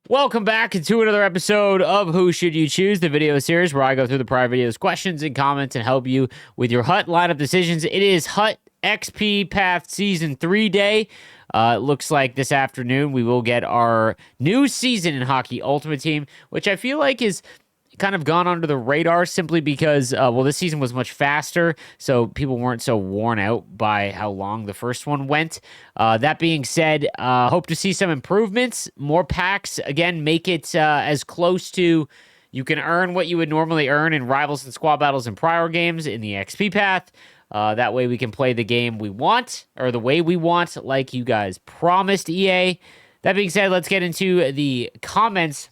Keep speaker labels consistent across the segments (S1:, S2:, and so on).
S1: Welcome back to another episode of Who Should You Choose, the video series where I go through the prior videos, questions, and comments and help you with your Hut lineup decisions. It is Hut XP Path Season 3 day. It looks like this afternoon we will get our new season in Hockey Ultimate Team, which I feel like is kind of gone under the radar simply because, this season was much faster, so people weren't so worn out by how long the first one went. That being said, hope to see some improvements, more packs. Again, make it as close to you can earn what you would normally earn in Rivals and Squad Battles in prior games in the XP path. That way we can play the game we want, or the way we want, like you guys promised, EA. That being said, let's get into the comments.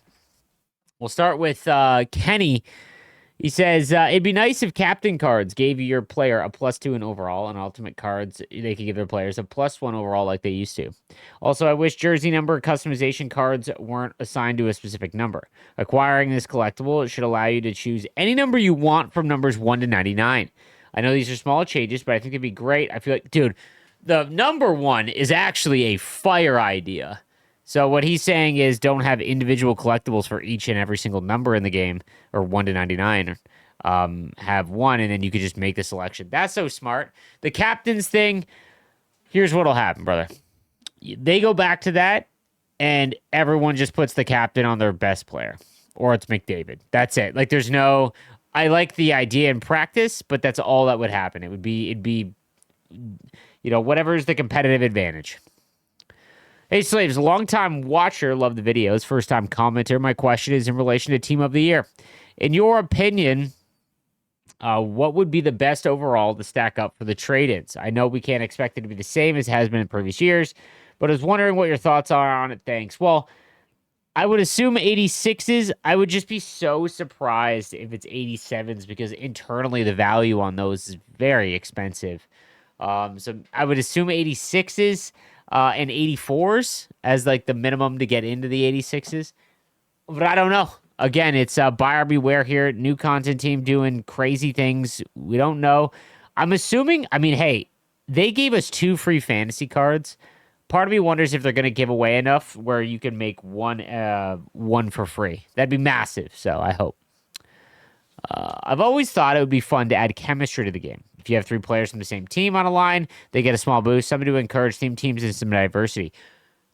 S1: We'll start with Kenny. He says, it'd be nice if captain cards gave your player a +2 in overall, and ultimate cards, they could give their players a +1 overall like they used to. Also, I wish jersey number customization cards weren't assigned to a specific number. Acquiring this collectible should allow you to choose any number you want from numbers 1 to 99. I know these are small changes, but I think it'd be great. I feel like, dude, the number 1 is actually a fire idea. So what he's saying is don't have individual collectibles for each and every single number in the game, or 1 to 99. Have one, and then you could just make the selection. That's so smart. The captains thing, here's what'll happen, brother. They go back to that, and everyone just puts the captain on their best player, or it's McDavid. That's it. Like, there's no... I like the idea in practice, but that's all that would happen. It'd be, whatever is the competitive advantage. Hey, Slaves, long-time watcher, love the videos, first-time commenter. My question is in relation to Team of the Year. In your opinion, what would be the best overall to stack up for the trade-ins? I know we can't expect it to be the same as it has been in previous years, but I was wondering what your thoughts are on it. Thanks. Well, I would assume 86s. I would just be so surprised if it's 87s because internally the value on those is very expensive. So I would assume 86s. And 84s as like the minimum to get into the 86s. But I don't know. Again, it's buyer beware here. New content team doing crazy things. We don't know. I'm assuming, hey, they gave us 2 free fantasy cards. Part of me wonders if they're going to give away enough where you can make one for free. That'd be massive, so I hope. I've always thought it would be fun to add chemistry to the game. If you have 3 players from the same team on a line, they get a small boost. Something to encourage teams and some diversity.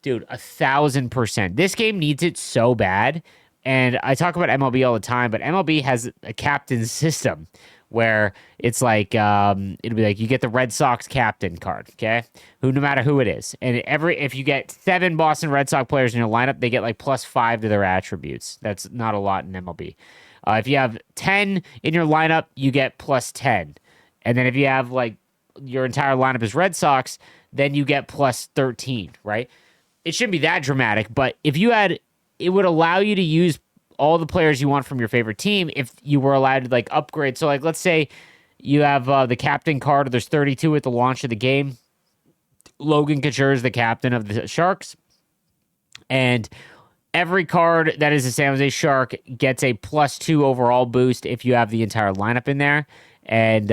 S1: Dude, 1,000%. This game needs it so bad. And I talk about MLB all the time, but MLB has a captain system where it's like, it'll be like you get the Red Sox captain card, okay? No matter who it is. And if you get 7 Boston Red Sox players in your lineup, they get like +5 to their attributes. That's not a lot in MLB. If you have 10 in your lineup, you get +10. And then if you have, like, your entire lineup is Red Sox, then you get +13, right? It shouldn't be that dramatic, but if you had, it would allow you to use all the players you want from your favorite team if you were allowed to, like, upgrade. So, like, let's say you have the captain card, there's 32 at the launch of the game. Logan Couture is the captain of the Sharks. And every card that is a San Jose Shark gets a +2 overall boost if you have the entire lineup in there. And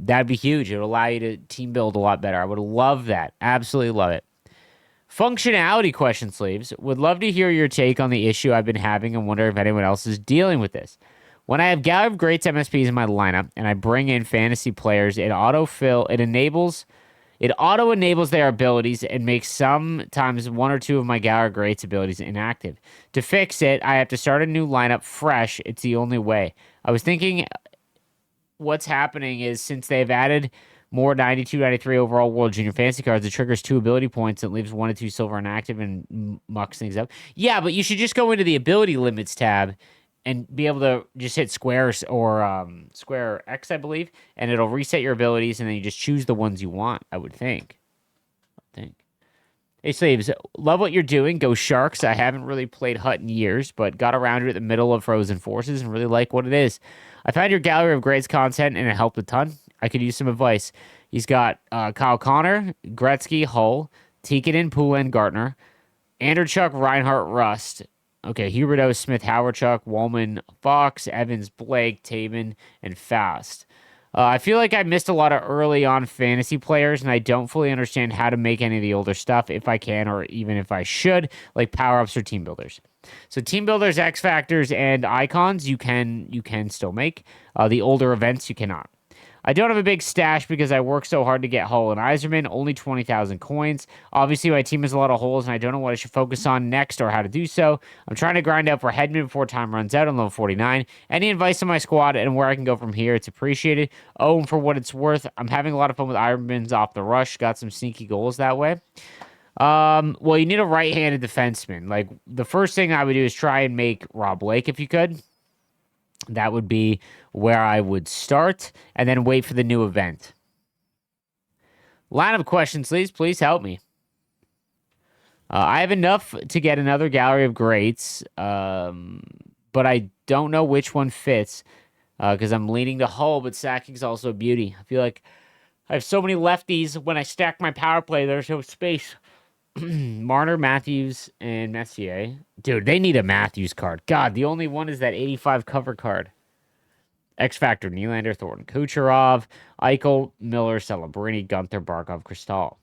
S1: that'd be huge. It would allow you to team build a lot better. I would love that. Absolutely love it. Functionality question, Sleeves. Would love to hear your take on the issue I've been having and wonder if anyone else is dealing with this. When I have Gallery of Greats MSPs in my lineup and I bring in fantasy players, it auto-enables their abilities and makes sometimes 1 or 2 of my Gallery of Greats abilities inactive. To fix it, I have to start a new lineup fresh. It's the only way. I was thinking what's happening is since they've added more 92, 93 overall World Junior Fantasy cards, it triggers 2 ability points and leaves 1 to 2 silver inactive and mucks things up. Yeah, but you should just go into the ability limits tab and be able to just hit squares or square X, I believe, and it'll reset your abilities, and then you just choose the ones you want, I would think. Hey, Slaves, love what you're doing. Go Sharks. I haven't really played Hut in years, but got around it at the middle of Frozen Forces and really like what it is. I found your Gallery of Greats content, and it helped a ton. I could use some advice. He's got Kyle Connor, Gretzky, Hull, Tikkanen, Poulin, Gartner, Anderchuk, Reinhardt, Rust. Okay, Huberdeau, Smith, Howardchuk, Woolman, Fox, Evans, Blake, Taven, and Faust. I feel like I missed a lot of early on fantasy players, and I don't fully understand how to make any of the older stuff, if I can, or even if I should, like power ups or team builders. So team builders, X factors, and icons you can still make. The older events you cannot. I don't have a big stash because I work so hard to get Hull and Iserman, only 20,000 coins. Obviously, my team has a lot of holes, and I don't know what I should focus on next or how to do so. I'm trying to grind out for Headman before time runs out on level 49. Any advice on my squad and where I can go from here, it's appreciated. Oh, and for what it's worth, I'm having a lot of fun with Ironmans off the rush. Got some sneaky goals that way. Well, you need a right-handed defenseman. Like, the first thing I would do is try and make Rob Blake if you could. That would be where I would start, and then wait for the new event. Line of questions, please. Please help me. I have enough to get another gallery of greats, but I don't know which one fits because I'm leaning to Hull, but Sacking's also a beauty. I feel like I have so many lefties. When I stack my power play, there's no space. Marner, Matthews, and Messier. Dude, they need a Matthews card. God, the only one is that 85 cover card. X Factor, Nylander, Thornton, Kucherov, Eichel, Miller, Celebrini, Gunther, Barkov, Cristal.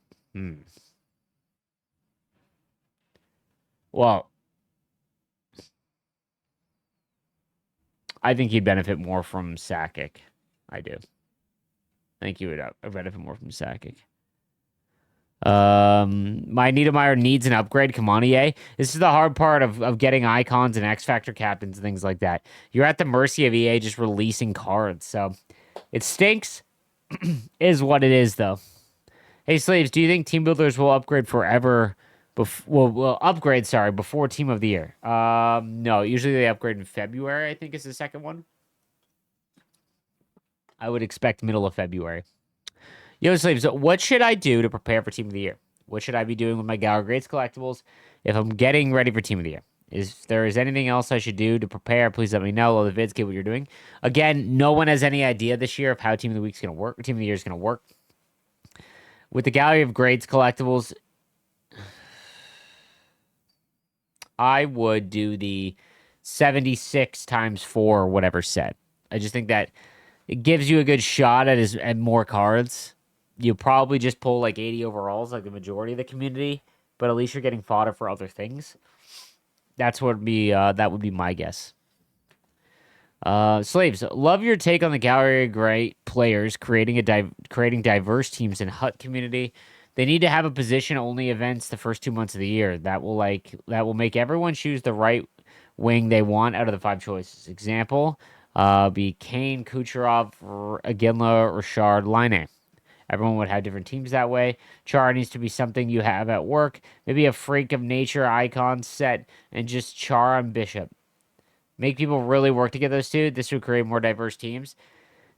S1: Well, I think he'd benefit more from Sakic. I do. I think he would benefit more from Sakic. My Niedermeyer needs an upgrade. Come on, EA. This is the hard part of getting icons and X Factor captains and things like that. You're at the mercy of EA just releasing cards. So it stinks, is what it is, though. Hey, Slaves, do you think team builders will upgrade forever? Will upgrade, sorry, before Team of the Year? No, usually they upgrade in February, I think is the second one. I would expect middle of February. Yo, Slaves, what should I do to prepare for Team of the Year? What should I be doing with my Gallery Greats collectibles if I'm getting ready for Team of the Year? If there is anything else I should do to prepare, please let me know. Love the vids, get what you're doing. Again, no one has any idea this year of how Team of the Week's going to work, or Team of the Year is going to work. With the Gallery of Greats collectibles, I would do the 76 times 4 or whatever set. I just think that it gives you a good shot at more cards. You probably just pull like 80 overalls, like the majority of the community, but at least you're getting fodder for other things. That would be my guess. Slaves, love your take on the Gallery of Great players creating diverse teams in Hut community. They need to have a position-only events the first 2 months of the year. That will make everyone choose the right wing they want out of the 5 choices. Example, be Kane, Kucherov, Aginla, Richard, Laine. Everyone would have different teams that way. Char needs to be something you have at work. Maybe a freak of nature icon set and just Char on Bishop. Make people really work to get those two. This would create more diverse teams.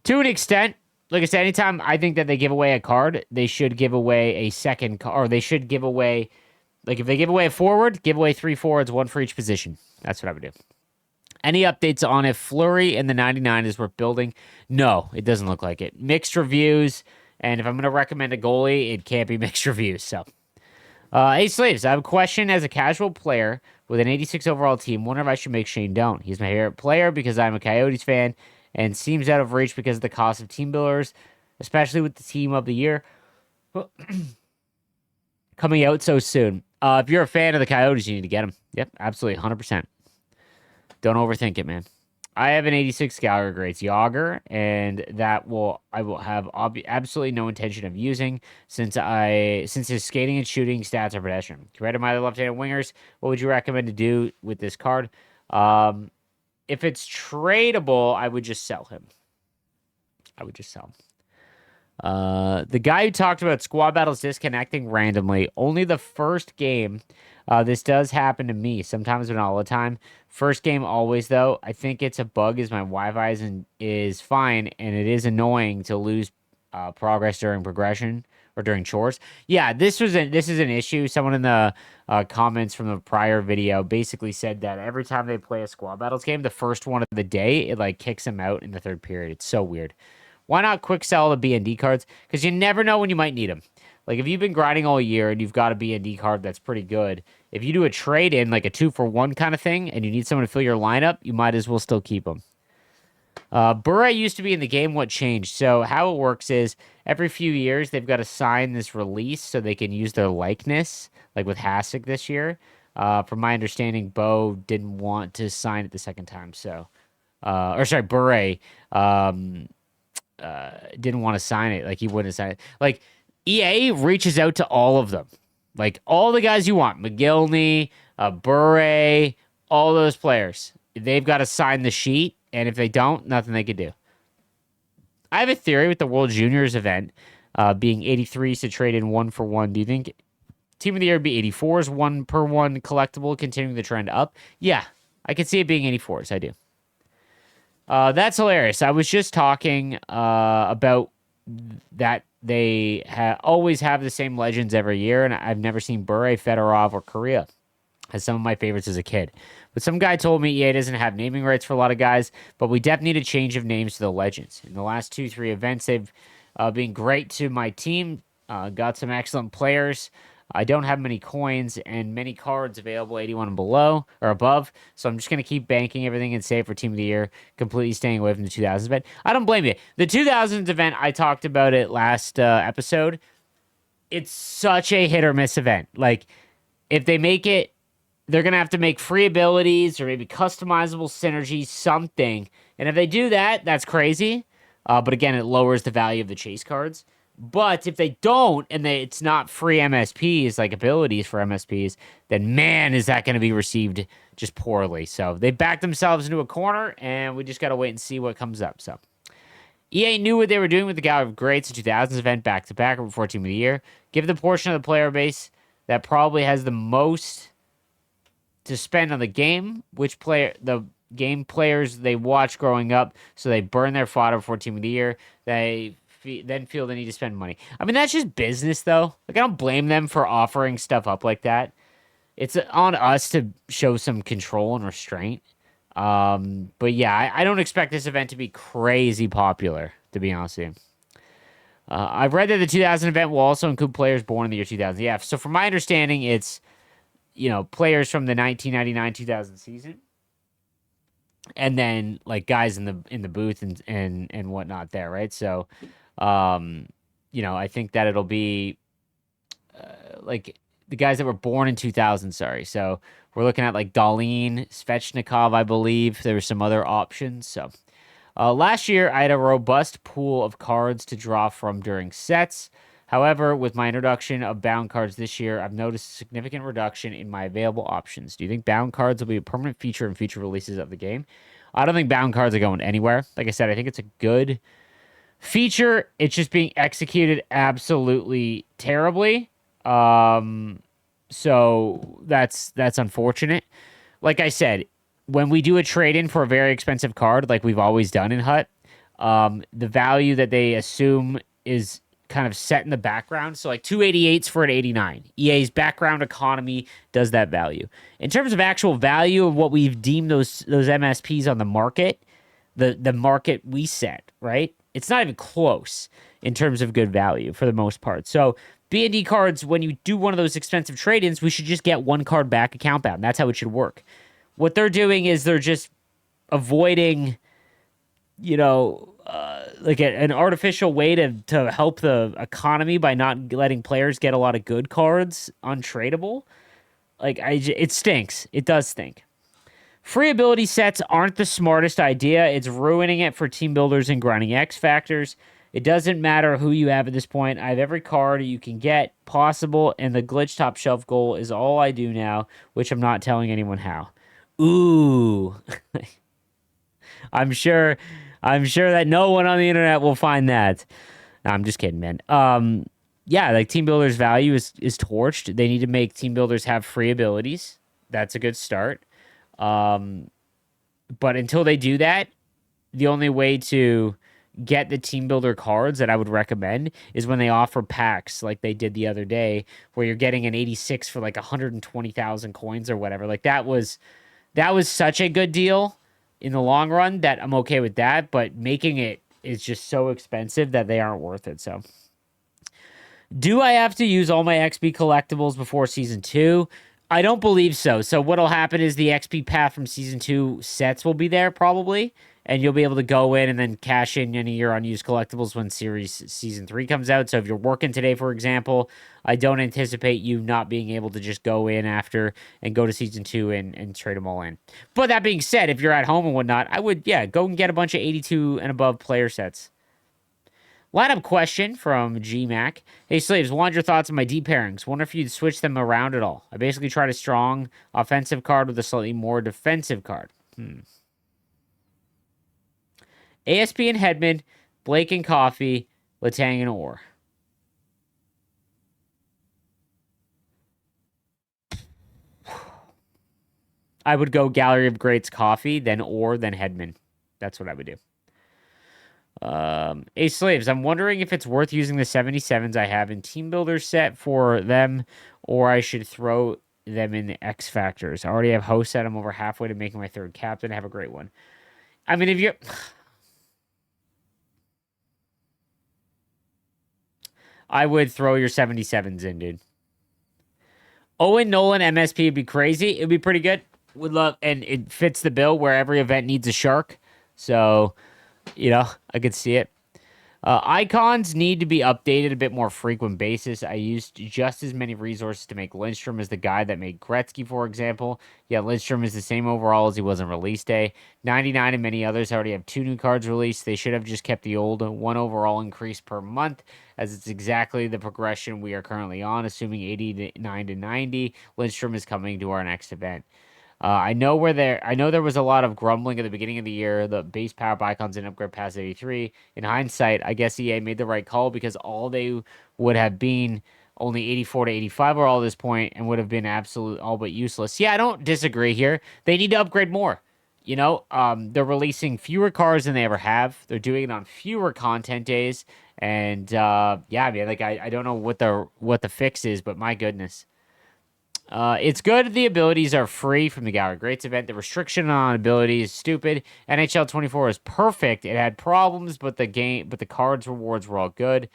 S1: To an extent, like I said, anytime I think that they give away a card, they should give away a second card, or they should give away, like if they give away a forward, give away 3 forwards, 1 for each position. That's what I would do. Any updates on if Fleury in the 99 is worth building? No, it doesn't look like it. Mixed reviews. And if I'm going to recommend a goalie, it can't be mixed reviews. So, hey, Slaves, I have a question. As a casual player with an 86 overall team, wonder if I should make Shane Doan. He's my favorite player because I'm a Coyotes fan and seems out of reach because of the cost of team builders, especially with the Team of the Year coming out so soon. If you're a fan of the Coyotes, you need to get him. Yep, absolutely, 100%. Don't overthink it, man. I have an 86 Gallery Greats Yager, and I will have absolutely no intention of using since his skating and shooting stats are pedestrian. Compared to my other left-handed wingers, what would you recommend to do with this card? If it's tradable, I would just sell him. The guy who talked about squad battles disconnecting randomly, only the first game. This does happen to me sometimes, but not all the time. First game always, though. I think it's a bug as my Wi-Fi is fine, and it is annoying to lose progress during progression or during chores. Yeah, this is an issue. Someone in the comments from the prior video basically said that every time they play a squad battles game, the first one of the day, it like kicks them out in the third period. It's so weird. Why not quick sell the B&D cards? Because you never know when you might need them. Like, if you've been grinding all year and you've got a B&D card that's pretty good, if you do a trade-in, like a 2-for-1 kind of thing, and you need someone to fill your lineup, you might as well still keep them. Bure used to be in the game. What changed? So how it works is every few years they've got to sign this release so they can use their likeness, like with Hasek this year. From my understanding, Bo didn't want to sign it the second time, so or sorry, Bure um, didn't want to sign it. Like he wouldn't sign it. Like EA reaches out to all of them, like all the guys you want, McGillney, Bure, all those players. They've got to sign the sheet, and if they don't, nothing they could do. I have a theory with the World Juniors event being 83s to trade in 1-for-1. Do you think Team of the Year would be 84s, 1-per-1 collectible, continuing the trend up? Yeah, I could see it being 84s. I do. That's hilarious. I was just talking about that they always have the same legends every year, and I've never seen Bure, Fedorov, or Korea as some of my favorites as a kid. But some guy told me EA doesn't have naming rights for a lot of guys, but we definitely need a change of names to the legends. In the last 2-3 events, they've been great to my team, got some excellent players. I don't have many coins and many cards available 81 and below or above, so I'm just going to keep banking everything and save for Team of the Year, completely staying away from the 2000s event. I don't blame you. The 2000s event, I talked about it last episode. It's such a hit or miss event. Like, if they make it, they're going to have to make free abilities or maybe customizable synergies, something. And if they do that, that's crazy. But again, it lowers the value of the chase cards. But if they don't, and it's not free MSPs, like abilities for MSPs, then man, is that going to be received just poorly. So they backed themselves into a corner, and we just got to wait and see what comes up. So EA knew what they were doing with the Gallery of Greats 2000s event back-to-back before Team of the Year. Give the portion of the player base that probably has the most to spend on the game, the game players they watch growing up, so they burn their fodder before Team of the Year. They then feel the need to spend money. I mean, that's just business, though. Like, I don't blame them for offering stuff up like that. It's on us to show some control and restraint. But yeah, I don't expect this event to be crazy popular, to be honest with you. I've read that the 2000 event will also include players born in the year 2000. Yeah, so from my understanding, it's players from the 1999-2000 season, and then like guys in the booth and whatnot there, right? So, I think that it'll be like the guys that were born in 2000. Sorry, so we're looking at like Darlene, Svechnikov, I believe. There were some other options. So, last year I had a robust pool of cards to draw from during sets. However, with my introduction of bound cards this year, I've noticed a significant reduction in my available options. Do you think bound cards will be a permanent feature in future releases of the game? I don't think bound cards are going anywhere. Like I said, I think it's a good feature. It's just being executed absolutely terribly. So that's unfortunate. Like I said, when we do a trade-in for a very expensive card, like we've always done in HUT, the value that they assume is kind of set in the background. So like 288s for an 89. EA's background economy does that value. In terms of actual value of what we've deemed those MSPs on the market, the market we set, right? It's not even close in terms of good value for the most part. So B&D cards, when you do one of those expensive trade-ins, we should just get one card back account bound. That's how it should work. What they're doing is they're just avoiding, like an artificial way to help the economy by not letting players get a lot of good cards untradeable. Like, it stinks. It does stink. Free ability sets aren't the smartest idea. It's ruining it for team builders and grinding X factors. It doesn't matter who you have at this point. I have every card you can get possible, and the glitch top shelf goal is all I do now, which I'm not telling anyone how. Ooh. I'm sure that no one on the internet will find that. No, I'm just kidding, man. Yeah, like team builders' value is torched. They need to make team builders have free abilities. That's a good start. But until they do that, the only way to get the team builder cards that I would recommend is when they offer packs like they did the other day, where you're getting an 86 for like 120,000 coins or whatever. Like that was such a good deal in the long run that I'm okay with that, but making it is just so expensive that they aren't worth it. So, do I have to use all my XP collectibles before Season 2? I don't believe so. So what'll happen is the XP path from Season 2 sets will be there probably, and you'll be able to go in and then cash in any of your unused collectibles when season 3 comes out. So if you're working today, for example, I don't anticipate you not being able to just go in after and go to season 2 and trade them all in. But that being said, if you're at home and whatnot, I would, go and get a bunch of 82 and above player sets. Lineup question from GMac. Hey, Slaves, want your thoughts on my D pairings? Wonder if you'd switch them around at all. I basically tried a strong offensive card with a slightly more defensive card. ASP and Hedman, Blake and Coffee, Letang and Orr. I would go Gallery of Greats, Coffee, then Orr, then Hedman. That's what I would do. Hey, Slaves, I'm wondering if it's worth using the 77s I have in Team Builder set for them, or I should throw them in the X Factors. I already have host set. I'm over halfway to making my third captain. Have a great one. I mean, if you're... I would throw your 77s in, dude. Owen Nolan MSP would be crazy. It'd be pretty good. Would love, and it fits the bill where every event needs a shark. So, I could see it. Icons need to be updated a bit more frequent basis. I used just as many resources to make Lindstrom as the guy that made Gretzky, for example. Yeah, Lindstrom is the same overall as he was on release day. 99 and many others already have 2 new cards released. They should have just kept the old 1 overall increase per month, as it's exactly the progression we are currently on, assuming 89 to 90. Lindstrom is coming to our next event. I know there was a lot of grumbling at the beginning of the year. The base power up icons didn't upgrade past 83. In hindsight, I guess EA made the right call because all they would have been only 84 to 85 or all at this point and would have been absolute all but useless. Yeah, I don't disagree here. They need to upgrade more. They're releasing fewer cars than they ever have. They're doing it on fewer content days. And I don't know what the fix is, but my goodness. It's good the abilities are free from the Gallery Greats event. The restriction on ability is stupid. NHL 24 is perfect. It had problems, but the cards rewards were all good.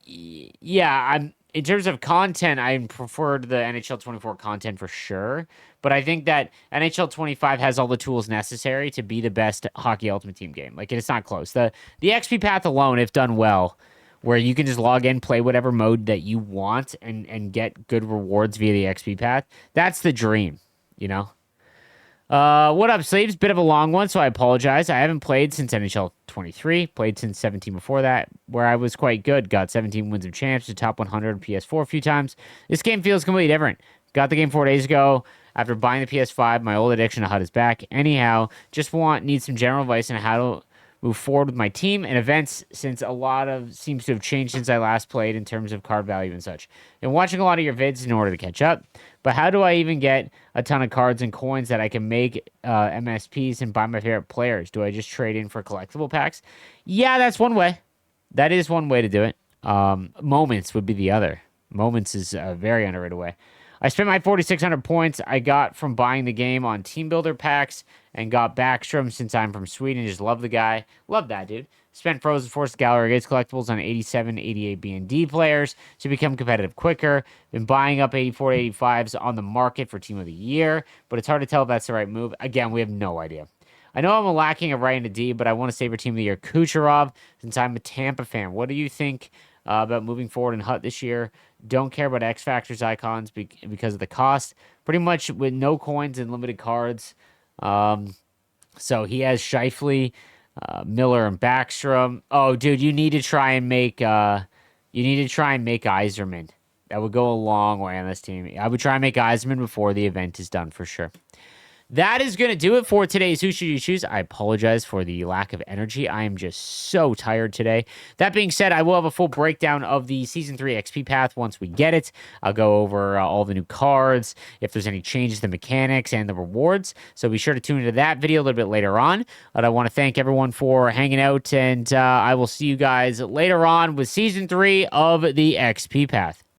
S1: Yeah, in terms of content, I preferred the NHL 24 content for sure. But I think that NHL 25 has all the tools necessary to be the best Hockey Ultimate Team game. Like, it's not close. The XP path alone, if done well, where you can just log in, play whatever mode that you want, and get good rewards via the XP path. That's the dream, What up, Slaves? Bit of a long one, so I apologize. I haven't played since NHL 23. Played since 17 before that, where I was quite good. Got 17 wins of champs to top 100 on PS4 a few times. This game feels completely different. Got the game 4 days ago. After buying the PS5, my old addiction to HUD is back. Anyhow, just need some general advice on how to move forward with my team and events, since a lot of seems to have changed since I last played in terms of card value and such. And watching a lot of your vids in order to catch up. But how do I even get a ton of cards and coins that I can make MSPs and buy my favorite players? Do I just trade in for collectible packs? Yeah, that's one way. That is one way to do it. Moments would be the other. Moments is a very underrated way. I spent my 4,600 points I got from buying the game on Team Builder packs and got Backstrom since I'm from Sweden. Just love the guy. Love that, dude. Spent Frozen Force Gallery Gates collectibles on 87, 88 B&D players to become competitive quicker. Been buying up 84 to 85s on the market for Team of the Year, but it's hard to tell if that's the right move. Again, we have no idea. I know I'm lacking a right into D, but I want to save for Team of the Year Kucherov since I'm a Tampa fan. What do you think about moving forward in HUT this year? Don't care about X Factors icons because of the cost. Pretty much with no coins and limited cards. So he has Scheifele, Miller, and Backstrom. Oh, dude, you need to try and make Yzerman. That would go a long way on this team. I would try and make Yzerman before the event is done for sure. That is going to do it for today's Who Should You Choose? I apologize for the lack of energy. I am just so tired today. That being said, I will have a full breakdown of the Season 3 XP path once we get it. I'll go over all the new cards, if there's any changes to the mechanics and the rewards. So be sure to tune into that video a little bit later on. But I want to thank everyone for hanging out, and I will see you guys later on with Season 3 of the XP path.